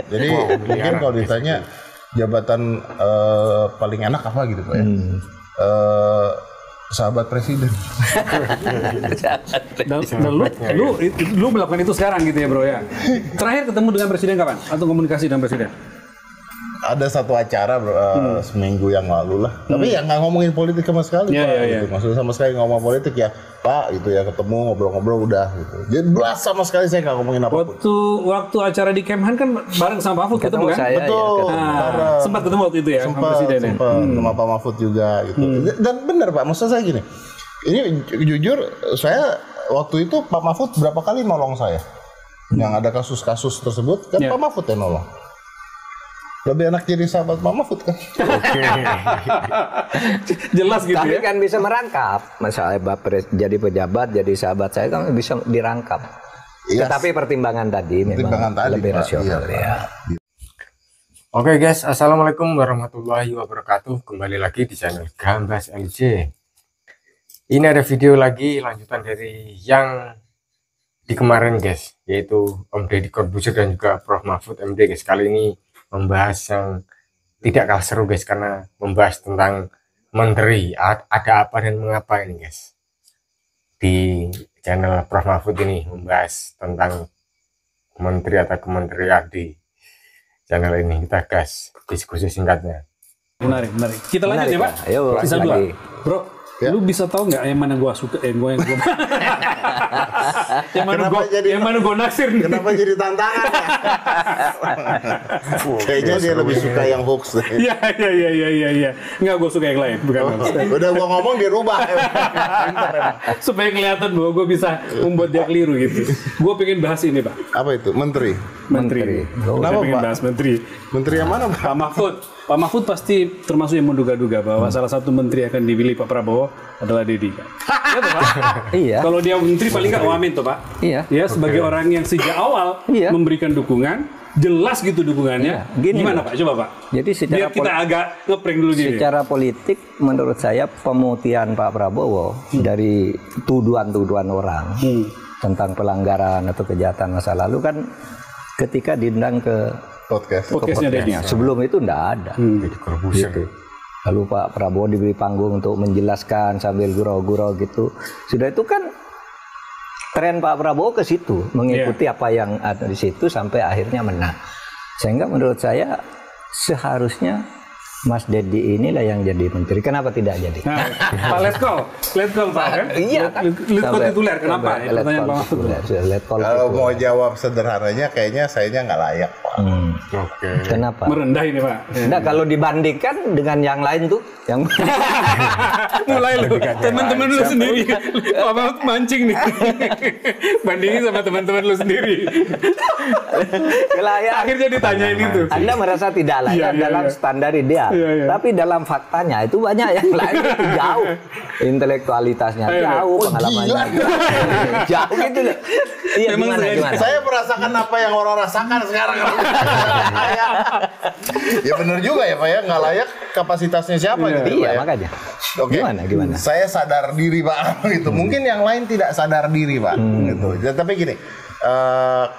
Jadi mungkin kalau ditanya jabatan paling enak apa gitu Pak ya? Sahabat presiden. Dan lu melakukan itu sekarang gitu ya bro ya. Terakhir ketemu dengan presiden kapan? Atau komunikasi dengan presiden? Ada satu acara bro, seminggu yang lalu lah. Tapi ya nggak ngomongin politik sama sekali Pak. Gitu. Maksudnya sama sekali ngomong politik ya Pak itu ya ketemu ngobrol-ngobrol udah gitu. Jadi belas sama sekali saya nggak ngomongin apa. Waktu acara di Kemhan kan bareng sama Mahfud ketemu kan? Betul. Sempat ketemu waktu itu ya sama presiden. Sempat sama Pak Mahfud juga gitu. Dan benar Pak, maksud saya gini. Ini jujur saya waktu itu Pak Mahfud berapa kali nolong saya. Yang ada kasus-kasus tersebut kan Pak Mahfud yang nolong. Lebih enak jadi sahabat Pak Mahfud kan? Jelas gitu. Tapi ya? kan bisa merangkap. Misalnya jadi pejabat, jadi sahabat saya kan bisa dirangkap. Yes. Tetapi pertimbangan tadi memang lebih rasional ya. Oke guys, assalamualaikum warahmatullahi wabarakatuh. Kembali lagi di channel Gambas LJ. Ini ada video lagi lanjutan dari yang di kemarin guys, yaitu Om Deddy Corbuzier dan juga Prof Mahfud MD guys. Kali ini membahas yang tidak kalah seru guys, karena membahas tentang menteri, ada apa dan mengapa ini guys. Di channel Prof Mahfud ini membahas tentang menteri atau kementerian di channel ini. Kita gas diskusi singkatnya. Menarik. Kita lanjut ya Pak. Ayo, sisa 2 bro. Ya. Lu bisa tahu nggak yang mana gua suka, yang gua yang mana gua naksir nih? Kenapa jadi tantangan ya? Kayaknya dia lebih suka yang hoax. Iya. Nggak, gua suka yang lain, bukan. Udah gua ngomong dia rubah. Supaya kelihatan bahwa gua bisa membuat dia keliru gitu. Gua pengen bahas ini Pak. Apa itu? Menteri. Kenapa pengen bahas menteri? Menteri yang mana Pak? Pak Mahfud pasti termasuk yang menduga-duga bahwa salah satu menteri akan dipilih Pak Prabowo adalah Deddy kan? Iya Pak? Iya. Kalau dia menteri paling nggak wamin tuh Pak? Iya. Ya sebagai orang yang sejak awal memberikan dukungan, jelas gitu dukungannya. Gimana Pak? Coba Pak. Jadi secara biar kita agak ngeprank dulu gini. Secara politik menurut saya pemutihan Pak Prabowo dari tuduhan-tuduhan orang tentang pelanggaran atau kejahatan masa lalu kan ketika diundang ke podcastnya Deddy. Sebelum itu enggak ada. Gitu. Lalu Pak Prabowo diberi panggung untuk menjelaskan sambil gurau-gurau gitu. Sudah itu kan tren Pak Prabowo ke situ, mengikuti apa yang ada di situ sampai akhirnya menang. Sehingga menurut saya seharusnya Mas Deddy inilah yang jadi menteri. Kenapa tidak jadi? Nah, Pak Letkol Pak kan? Iya kan. Letkol tituler, kenapa? Pertanyaan Pak Mahfud. Kalau mau jawab sederhananya, kayaknya sayanya nggak layak Pak. Oke. Kenapa? Merendah ini Pak. Nah, kalau dibandingkan dengan yang lain tuh, yang mulai lu teman-teman lu sendiri. Pak Mahfud mancing nih. Bandingin sama teman-teman lu sendiri. Akhirnya ditanyain itu. Anda merasa tidak layak dalam standar ideal. Tapi dalam faktanya itu banyak yang lain jauh intelektualitasnya, jauh pengalamannya, jauh gitu loh. Iya, gimana? Saya merasakan apa yang orang rasakan sekarang. Ya benar juga ya Pak ya, nggak layak kapasitasnya siapa gitu. Iya makanya. Oke. Gimana? Saya sadar diri Pak gitu. Mungkin yang lain tidak sadar diri Pak gitu. Tapi gini.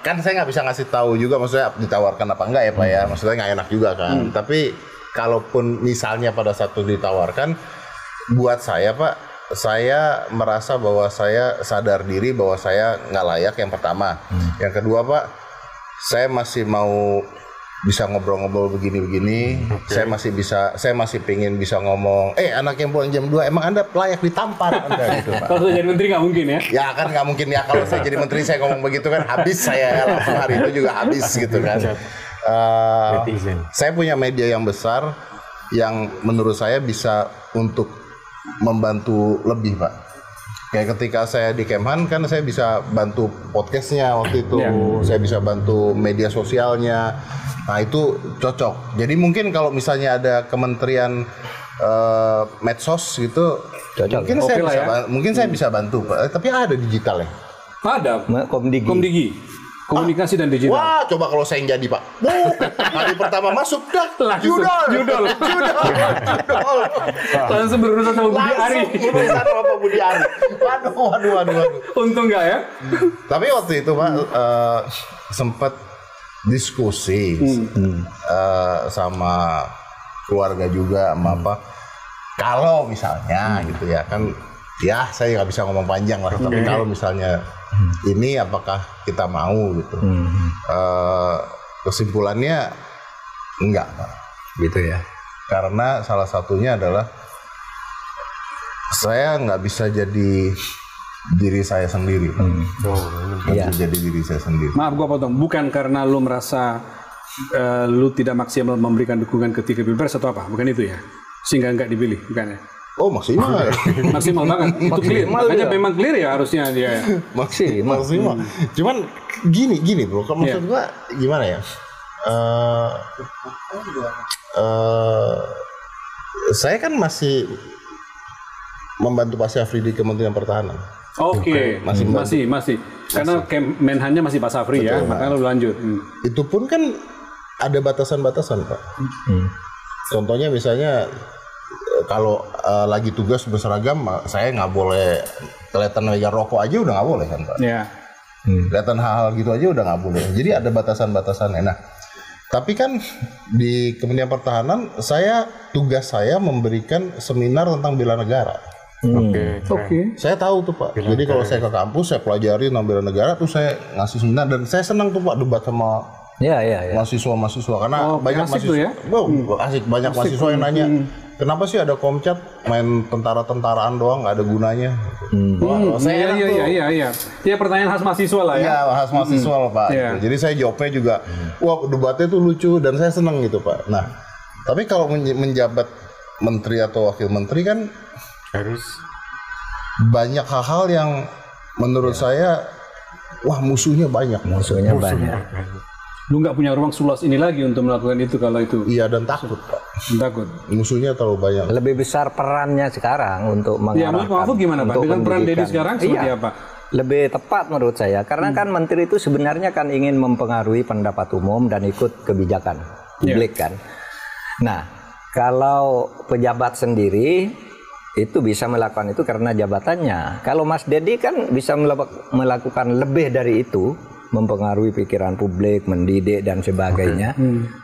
Kan saya nggak bisa ngasih tahu juga, maksudnya ditawarkan apa enggak ya Pak ya, maksudnya nggak enak juga kan. Tapi kalaupun misalnya pada satu ditawarkan, buat saya Pak, saya merasa bahwa saya sadar diri bahwa saya nggak layak, yang pertama. Yang kedua Pak, saya masih mau bisa ngobrol-ngobrol begini-begini. Saya masih pingin bisa ngomong, anak yang pulang jam 2, emang Anda layak ditampar Anda gitu Pak. Kalau jadi menteri nggak mungkin ya? Ya kan nggak mungkin ya, kalau saya jadi menteri saya ngomong begitu kan habis saya langsung hari itu juga habis gitu kan. Saya punya media yang besar yang menurut saya bisa untuk membantu lebih Pak. Kayak ketika saya di Kemhan kan saya bisa bantu podcastnya waktu itu, saya bisa bantu media sosialnya. Nah itu cocok. Jadi mungkin kalau misalnya ada kementerian medsos gitu, cocok. Mungkin saya bisa bantu Pak. Tapi ada digital ya? Ada. Komdigi. Komunikasi dan digital. Wah, coba kalau saya yang jadi Pak. Hari pertama masuk dah. Judol. Langsung berurusan sama Budi Ari. Waduh. Untung nggak ya? Tapi waktu itu Pak sempat diskusi sama keluarga juga sama apa. Kalau misalnya gitu ya kan, ya saya nggak bisa ngomong panjang lah. Tapi kalau misalnya ini apakah kita mau gitu? Kesimpulannya enggak, Pak. Gitu ya. Karena salah satunya adalah saya nggak bisa jadi diri saya sendiri. Nggak bisa jadi diri saya sendiri. Maaf gua potong, bukan karena lu merasa lu tidak maksimal memberikan dukungan ketika Pilpres atau apa? Bukan itu ya? Sehingga nggak dipilih, bukan ya? Oh maksimal. Maksimal banget, itu clear. Makanya memang clear ya harusnya dia. Maksimal. Cuman gini bro, maksud gua gimana ya? Saya kan masih membantu Pak Syafri di Kementerian Pertahanan. Oke. Masih. Karena Menhannya masih Pak Syafri ya, makanya lu lanjut. Itu pun kan ada batasan-batasan, Pak. Contohnya misalnya kalau lagi tugas berseragam, saya nggak boleh kelihatan megang rokok aja udah nggak boleh kan, Pak. Iya. Kelihatan hal-hal gitu aja udah nggak boleh. Jadi ada batasan-batasannya. Nah, tapi kan di Kementerian Pertahanan tugas saya memberikan seminar tentang bela negara. Oke. Saya tahu tuh Pak. Jadi kalau saya ke kampus, saya pelajari tentang bela negara, tuh saya ngasih seminar dan saya senang tuh Pak debat sama mahasiswa karena banyak mahasiswa. Ya? Asik, banyak mahasiswa yang nanya, kenapa sih ada Komcat main tentara-tentaraan doang, nggak ada gunanya? Iya. Ya pertanyaan khas mahasiswa lah ya. Iya, khas mahasiswa lah Pak. Gitu. Jadi saya jawabnya juga, wah debatnya tuh lucu dan saya senang gitu Pak. Nah, tapi kalau menjabat menteri atau wakil menteri kan harus banyak hal-hal yang menurut saya, wah musuhnya banyak. Lu nggak punya ruang sulas ini lagi untuk melakukan itu kalau itu. Iya dan takut Pak. Takut. Musuhnya terlalu banyak. Lebih besar perannya sekarang untuk mengarahkan. Ya menurut Pak Mahfud gimana Pak? Dengan peran Deddy sekarang seperti apa? Lebih tepat menurut saya. Karena kan menteri itu sebenarnya kan ingin mempengaruhi pendapat umum dan ikut kebijakan publik kan. Nah, kalau pejabat sendiri itu bisa melakukan itu karena jabatannya. Kalau Mas Deddy kan bisa melakukan lebih dari itu, mempengaruhi pikiran publik, mendidik dan sebagainya.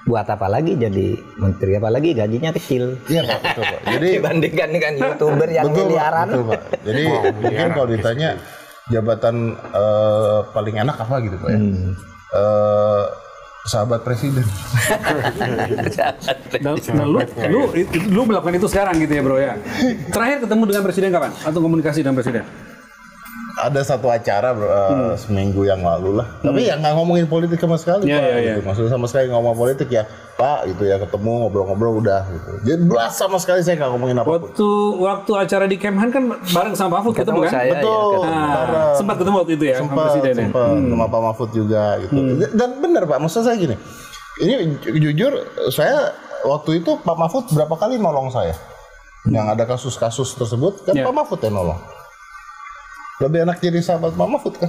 Buat apa lagi jadi menteri? Apalagi gajinya kecil. Iya Pak, betul Pak. Jadi dibandingkan dengan YouTuber yang miliaran. Betul Pak. Jadi mungkin kalau ditanya jabatan paling enak apa gitu Pak ya? Sahabat presiden. Lu melakukan itu sekarang gitu ya bro ya. Terakhir ketemu dengan presiden kapan? Atau komunikasi dengan presiden? Ada satu acara seminggu yang lalu lah. Tapi ya nggak ngomongin politik sama sekali Pak. Gitu. Maksudnya sama sekali ngomong politik ya Pak gitu ya, ketemu ngobrol-ngobrol udah gitu. Jadi belas sama sekali saya nggak ngomongin apa. Waktu acara di Kemhan kan bareng sama Pak Mahfud ketemu kan? Saya, betul. Sempat ketemu waktu itu ya sama presiden. Sempat sama Pak Mahfud juga gitu. Dan benar Pak, maksud saya gini. Ini jujur saya waktu itu Pak Mahfud berapa kali nolong saya. Yang ada kasus-kasus tersebut kan Pak Mahfud yang nolong. Lebih enak jadi sahabat Pak Mahfud kan?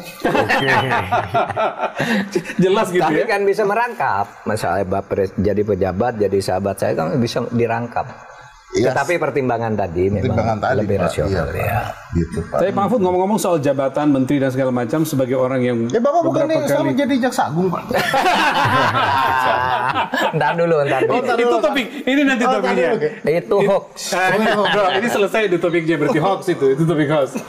Jelas gitu. Tapi ya. kan bisa merangkap. Misalnya jadi pejabat, jadi sahabat saya kan bisa dirangkap. Yes. Tetapi pertimbangan tadi memang lebih Pak. rasional iya, ya. Gitu Pak. Tapi Pak Mahfud ngomong-ngomong soal jabatan menteri dan segala macam sebagai orang yang ya Bapak bukan sama jadi jaksa agung Pak. Ntar dulu. Itu topik. Ini nanti topiknya. Itu hoax. Bro, ini selesai di topiknya berarti hoax itu topik hoax.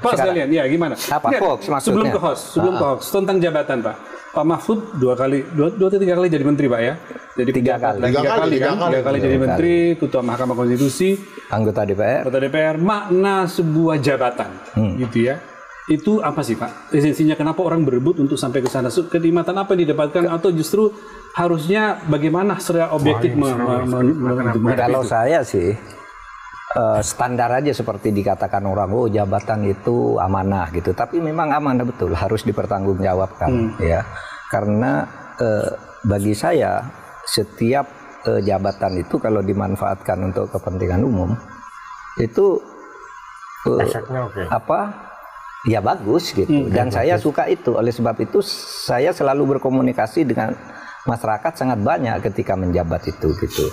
Pak sekalian, ya gimana? Apa hoax maksudnya? Sebelum ke hoax tentang jabatan Pak. Pak Mahfud dua atau tiga kali jadi menteri Pak ya? Jadi tiga kali jadi menteri, ketua Mahkamah Konstitusi, anggota DPR. Makna sebuah jabatan, gitu ya. Itu apa sih Pak? Esensinya kenapa orang berebut untuk sampai ke sana? Kenikmatan apa yang didapatkan atau justru harusnya bagaimana secara objektif kalau saya sih standar aja seperti dikatakan orang, oh jabatan itu amanah gitu. Tapi memang amanah betul, harus dipertanggungjawabkan ya. Karena bagi saya setiap jabatan itu kalau dimanfaatkan untuk kepentingan umum itu ya bagus gitu. Dan saya suka itu. Oleh sebab itu saya selalu berkomunikasi dengan masyarakat sangat banyak ketika menjabat itu gitu.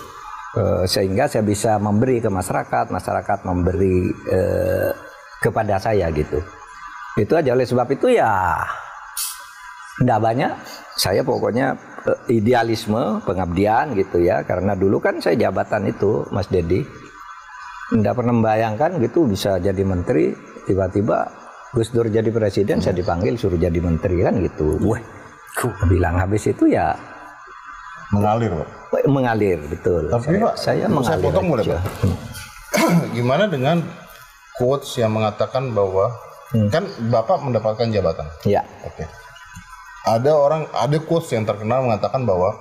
Sehingga saya bisa memberi ke masyarakat memberi kepada saya gitu. Itu aja. Oleh sebab itu ya Nggak banyak. Saya pokoknya idealisme, pengabdian gitu ya. Karena dulu kan saya jabatan itu, Mas Dedi. Nggak pernah membayangkan gitu bisa jadi menteri, tiba-tiba Gus Dur jadi presiden, saya dipanggil suruh jadi menteri kan gitu. Wah, bilang habis itu ya Mengalir, Pak. mengalir betul. Tapi Pak, saya saya mengalir potong boleh, aja. Pak? Gimana dengan quotes yang mengatakan bahwa kan Bapak mendapatkan jabatan? Ya, Oke. Ada quotes yang terkenal mengatakan bahwa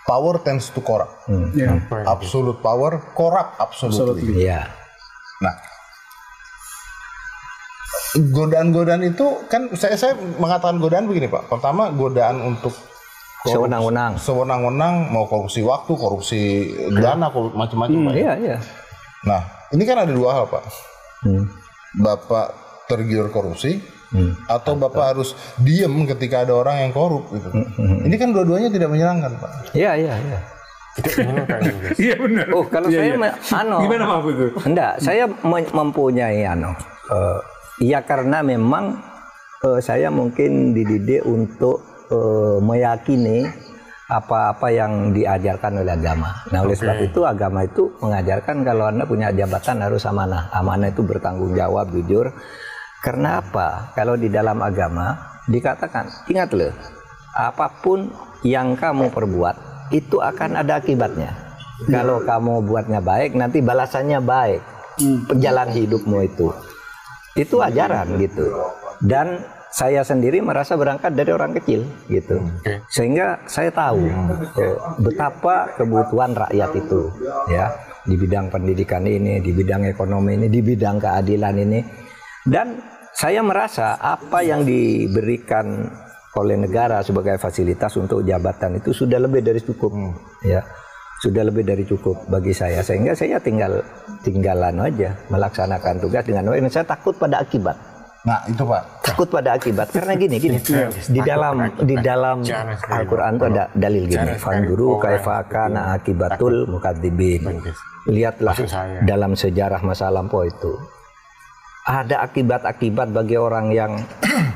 power tends to corrupt. Ya. Absolute power corrupt absolutely. iya. Nah, godaan-godaan itu kan saya mengatakan godaan begini, Pak. Pertama, godaan untuk sewenang-wenang, mau korupsi waktu, korupsi dana, macam-macam, Pak. Iya, iya. Nah, ini kan ada dua hal, Pak. Bapak tergiur korupsi, atau Bapak harus diem ketika ada orang yang korup gitu. Ini kan dua-duanya tidak menyenangkan, Pak. Iya, iya, iya. Iya benar. Oh, kalau saya Gimana Pak itu? enggak, saya mempunyai iya karena memang saya mungkin dididik untuk meyakini apa-apa yang diajarkan oleh agama. Nah, oleh sebab itu agama itu mengajarkan kalau Anda punya jabatan harus amanah. Amanah itu bertanggung jawab, jujur. Karena apa? Kalau di dalam agama dikatakan, ingat loh, apapun yang kamu perbuat itu akan ada akibatnya. Kalau kamu buatnya baik, nanti balasannya baik. Jalan hidupmu itu ajaran gitu. Dan saya sendiri merasa berangkat dari orang kecil gitu, sehingga saya tahu betapa kebutuhan rakyat itu ya di bidang pendidikan ini, di bidang ekonomi ini, di bidang keadilan ini. Dan saya merasa apa yang diberikan oleh negara sebagai fasilitas untuk jabatan itu sudah lebih dari cukup ya, sudah lebih dari cukup bagi saya, sehingga saya tinggalan aja melaksanakan tugas dengan baik. Dan saya takut pada akibat. Nah, itu Pak. Takut pada akibat karena gini di dalam Al-Qur'an itu ada dalil gini, fanzuru kaifa kana akibatul mukadzibin. Lihatlah dalam sejarah masa lampau itu ada akibat-akibat bagi orang yang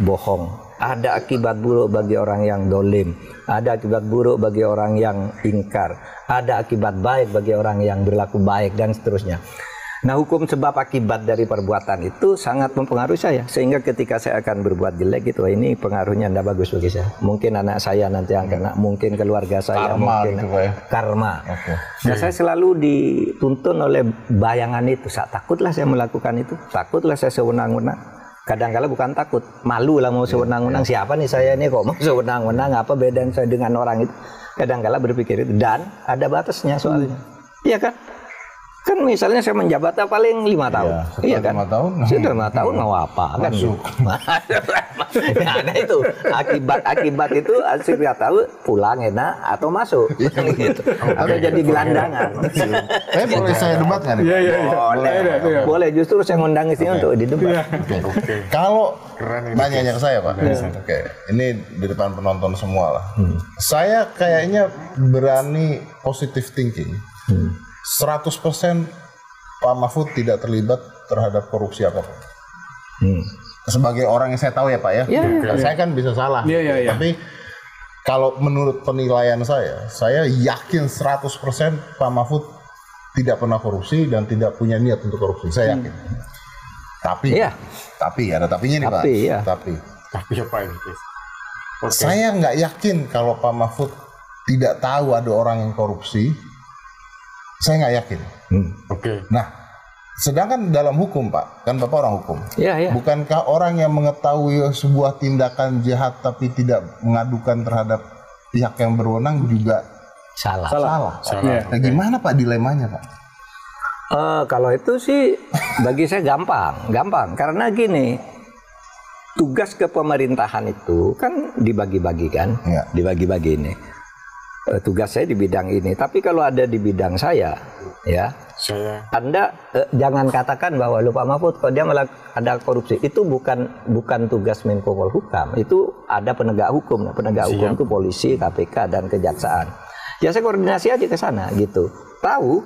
bohong, ada akibat buruk bagi orang yang dolim, ada akibat buruk bagi orang yang ingkar, ada akibat baik bagi orang yang berlaku baik, dan seterusnya. Nah, hukum sebab akibat dari perbuatan itu sangat mempengaruhi saya, sehingga ketika saya akan berbuat jelek itu, ini pengaruhnya tidak bagus bagi saya. Mungkin anak saya nanti yang kena, mungkin keluarga saya, mungkin gitu, karma. Nah, saya selalu dituntun oleh bayangan itu. Takutlah saya melakukan itu, takutlah saya sewenang-wenang. Kadang-kala bukan takut, malu lah mau sewenang-wenang. Siapa nih saya ini kok mau sewenang-wenang? Apa bedanya saya dengan orang itu? Kadang-kala berpikir itu, dan ada batasnya soalnya. Iya kan? Kan misalnya saya menjabat paling 5 tahun, iya kan? 5 tahun. Sudah 5 tahun mau apa kan? Nah, itu akibat itu akhirnya tahu pulang enak atau masuk, gitu. Atau jadi gelandangan. Boleh saya debat nggak nih? Iya. Boleh, justru saya ngundang di sini untuk didebat. Kalau nanya ke saya, Pak. Oke, ini di depan penonton semua lah. Saya kayaknya berani positive thinking. 100% Pak Mahfud tidak terlibat terhadap korupsi apapun. Sebagai orang yang saya tahu ya Pak ya, saya kan bisa salah. Tapi kalau menurut penilaian saya yakin 100% Pak Mahfud tidak pernah korupsi dan tidak punya niat untuk korupsi. Saya yakin. Tapi ada tapinya nih Pak. Tapi apa ini? Saya nggak yakin kalau Pak Mahfud tidak tahu ada orang yang korupsi. Saya nggak yakin. Nah, sedangkan dalam hukum Pak, kan Bapak orang hukum. Bukankah orang yang mengetahui sebuah tindakan jahat tapi tidak mengadukan terhadap pihak yang berwenang juga salah. Nah, gimana Pak dilemanya Pak? Kalau itu sih bagi saya gampang. Karena gini, tugas kepemerintahan itu kan dibagi-bagi kan, dibagi-bagi ini. Tugas saya di bidang ini, tapi kalau ada di bidang saya, Anda jangan katakan bahwa Pak Mahfud kalau dia ada korupsi, itu bukan tugas Menko Polhukam, itu ada penegak hukum. Penegak hukum itu polisi, KPK dan kejaksaan. Ya saya koordinasi aja ke sana gitu. Tahu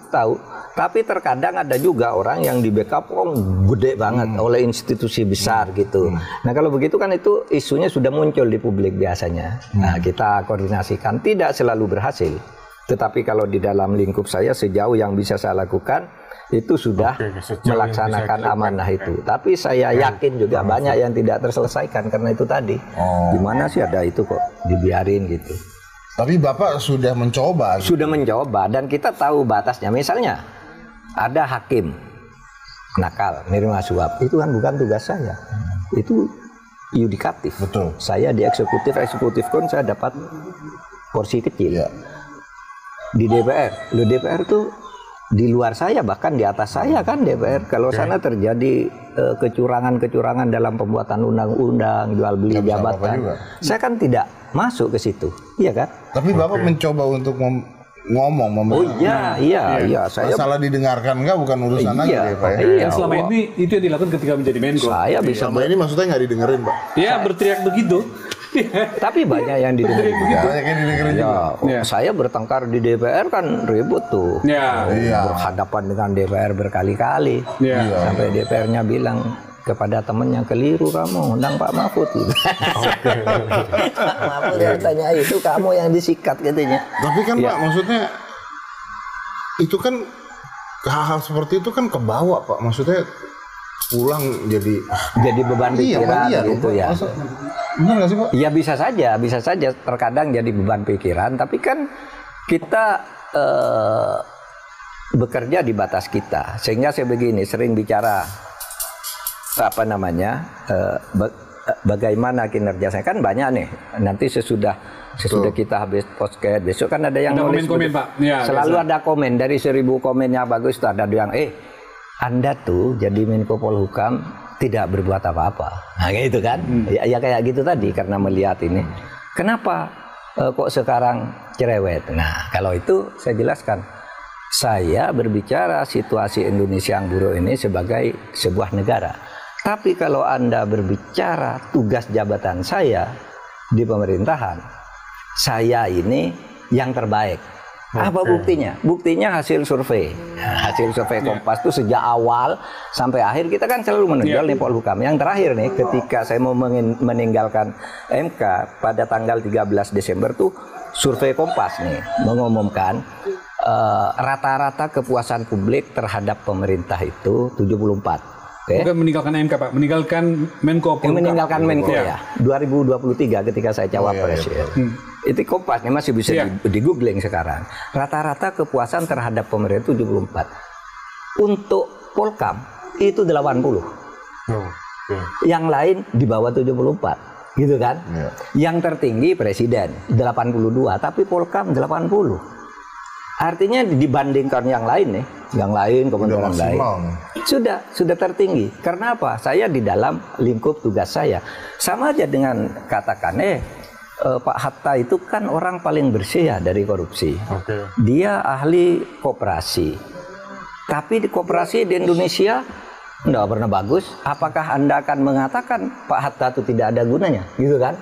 Tapi terkadang ada juga orang yang di backup gede banget oleh institusi besar gitu. Nah kalau begitu kan itu isunya sudah muncul di publik biasanya. Nah kita koordinasikan, tidak selalu berhasil. Tetapi kalau di dalam lingkup saya sejauh yang bisa saya lakukan itu sudah melaksanakan amanah itu. Tapi saya yakin juga banyak yang tidak terselesaikan karena itu tadi. Gimana sih ada itu kok dibiarin gitu. Tapi Bapak sudah mencoba. Sudah mencoba dan kita tahu batasnya. Misalnya ada hakim nakal, nerima suap, itu kan bukan tugas saya. Itu yudikatif. Betul. Saya di eksekutif pun saya dapat porsi kecil. Ya. Di DPR, lo DPR tuh di luar saya, bahkan di atas saya kan DPR. Kalau sana terjadi kecurangan-kecurangan dalam pembuatan undang-undang, jual beli jabatan, saya kan tidak masuk ke situ, iya kan? Tapi Bapak mencoba untuk ngomong. Oh iya. Saya masalah didengarkan enggak bukan urusan aja ya Pak. Yang selama ini itu yang dilakukan ketika menjadi Menko. Saya bisa. Selama ini maksudnya nggak didengerin Pak. Ya berteriak begitu. Tapi banyak yang didengerin. Banyak yang didengerin juga. Saya bertengkar di DPR kan ribut tuh. Berhadapan dengan DPR berkali-kali. Sampai DPR-nya bilang kepada temennya, keliru kamu undang Pak Mahfud gitu. Pak Mahfud katanya itu kamu yang disikat katanya. Tapi kan Pak maksudnya itu kan hal-hal seperti itu kan kebawa Pak, maksudnya pulang jadi beban pikiran gitu ya. Benar nggak sih Pak? Ya bisa saja terkadang jadi beban pikiran, tapi kan kita bekerja di batas kita. Sehingga saya begini sering bicara bagaimana kinerja saya, kan banyak nih. Nanti sesudah kita habis podcast besok kan ada yang nulis komen Pak. Selalu ada komen, dari 1000 komennya bagus tuh ada yang Anda tuh jadi Menko Polhukam tidak berbuat apa-apa. Nah gitu kan. Ya kayak gitu tadi, karena melihat ini. Kenapa kok sekarang cerewet? Nah kalau itu saya jelaskan. Saya berbicara situasi Indonesia yang buruk ini sebagai sebuah negara. Tapi kalau Anda berbicara tugas jabatan saya di pemerintahan, saya ini yang terbaik. Apa buktinya? Buktinya hasil survei. Hasil survei Kompas itu sejak awal sampai akhir kita kan selalu menonjol nih Polhukam. Yang terakhir nih ketika saya mau meninggalkan MK pada tanggal 13 Desember tuh survei Kompas nih mengumumkan rata-rata kepuasan publik terhadap pemerintah itu 74. Bukan meninggalkan MK Pak, meninggalkan Menko Polhukam. Meninggalkan Menko ya. 2023 ketika saya cawapres ya. Itu Kompas nih masih bisa di googling sekarang. Rata-rata kepuasan terhadap pemerintah 74. Untuk Polkam itu 80. Yang lain di bawah 74. Gitu kan? Yang tertinggi Presiden 82, tapi Polkam 80. Artinya dibandingkan yang lain nih, kementerian lain sudah tertinggi. Karena apa? Saya di dalam lingkup tugas saya. Sama aja dengan katakan Pak Hatta itu kan orang paling bersih ya dari korupsi. Dia ahli koperasi. Tapi di koperasi di Indonesia enggak pernah bagus. Apakah Anda akan mengatakan Pak Hatta itu tidak ada gunanya? Gitu kan?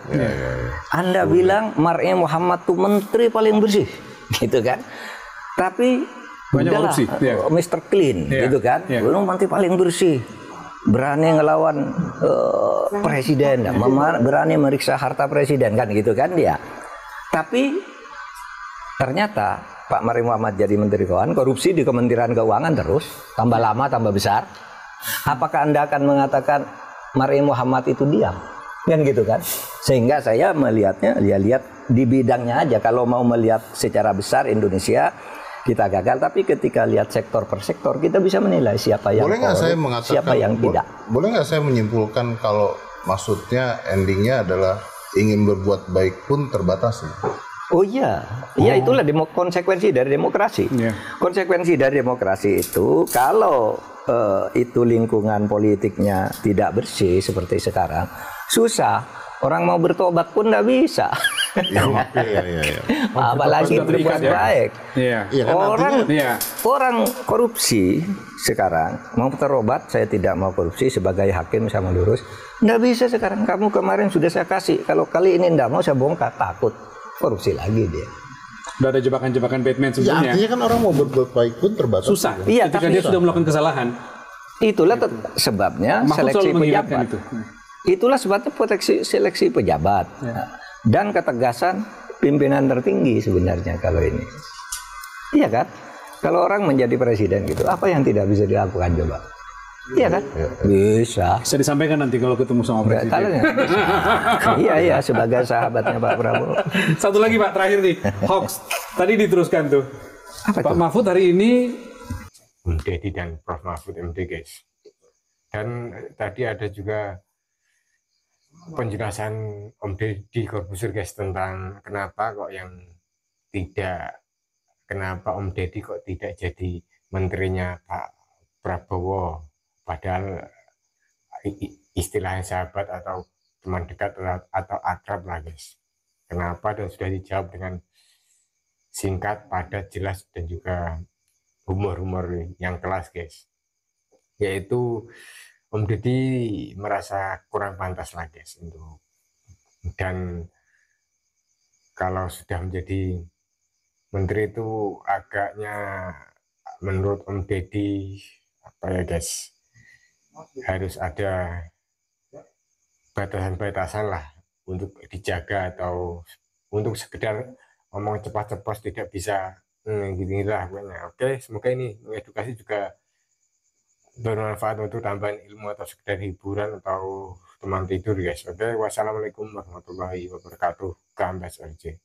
Anda bilang Mar'i Muhammad itu menteri paling bersih. Gitu kan? Tapi banyak korupsi, Mr. Clean, gitu kan? Belum nanti paling bersih, berani ngelawan presiden, berani meriksa harta presiden, kan gitu kan dia. Tapi ternyata Pak Mar'i Muhammad jadi Menteri Keuangan, korupsi di Kementerian Keuangan terus, tambah lama tambah besar. Apakah Anda akan mengatakan Mar'i Muhammad itu diam? Kan gitu kan? Sehingga saya melihatnya, lihat di bidangnya aja. Kalau mau melihat secara besar Indonesia, kita gagal, tapi ketika lihat sektor per sektor kita bisa menilai siapa yang siapa yang tidak. Boleh nggak saya menyimpulkan kalau maksudnya endingnya adalah ingin berbuat baik pun terbatasi? Oh iya, itulah konsekuensi dari demokrasi. Konsekuensi dari demokrasi itu kalau itu lingkungan politiknya tidak bersih seperti sekarang, susah. Orang mau bertobat pun nggak bisa. Apalagi berbuat baik. Orang korupsi sekarang mau terobat, saya tidak mau korupsi sebagai hakim sama lurus. Nggak bisa sekarang. Kamu kemarin sudah saya kasih. Kalau kali ini nggak mau saya bongkar, takut korupsi lagi dia. Udah ada jebakan-jebakan Batman Ya sebelumnya. artinya kan orang mau berbuat baik pun terbatas. Susah. Iya, Ketika tapi dia sudah melakukan kesalahan. Itulah sebabnya Mahfud seleksi selalu mengingatkan pejabat. itu. Itulah sebabnya seleksi pejabat dan ketegasan pimpinan tertinggi sebenarnya kalau ini. Iya kan? Kalau orang menjadi presiden gitu, apa yang tidak bisa dilakukan coba? Iya kan? Bisa. Bisa disampaikan nanti kalau ketemu sama Nggak, presiden. kalau nggak, iya sebagai sahabatnya Pak Prabowo. Satu lagi Pak, terakhir nih, hoax. Tadi diteruskan tuh. Apa Pak itu? Mahfud hari ini Om Deddy dan Prof Mahfud MD, guys. Dan tadi ada juga penjelasan Om Deddy Corbuzier, guys, tentang kenapa Om Deddy kok tidak jadi menterinya Pak Prabowo, padahal istilahnya sahabat atau teman dekat atau akrab lah, guys. Kenapa? Dan sudah dijawab dengan singkat, padat, jelas, dan juga humor-humor yang kelas, guys. Yaitu Om Deddy merasa kurang pantas lah, guys, dan kalau sudah menjadi menteri itu agaknya menurut Om Deddy guys, harus ada batasan-batasan lah untuk dijaga, atau untuk sekedar ngomong cepat-cepat tidak bisa gini lah pokoknya. Oke, semoga ini mengedukasi juga bermanfaat untuk tambahan ilmu atau sekedar hiburan atau teman tidur, guys. Oke, wassalamualaikum warahmatullahi wabarakatuh. Gambas LJ.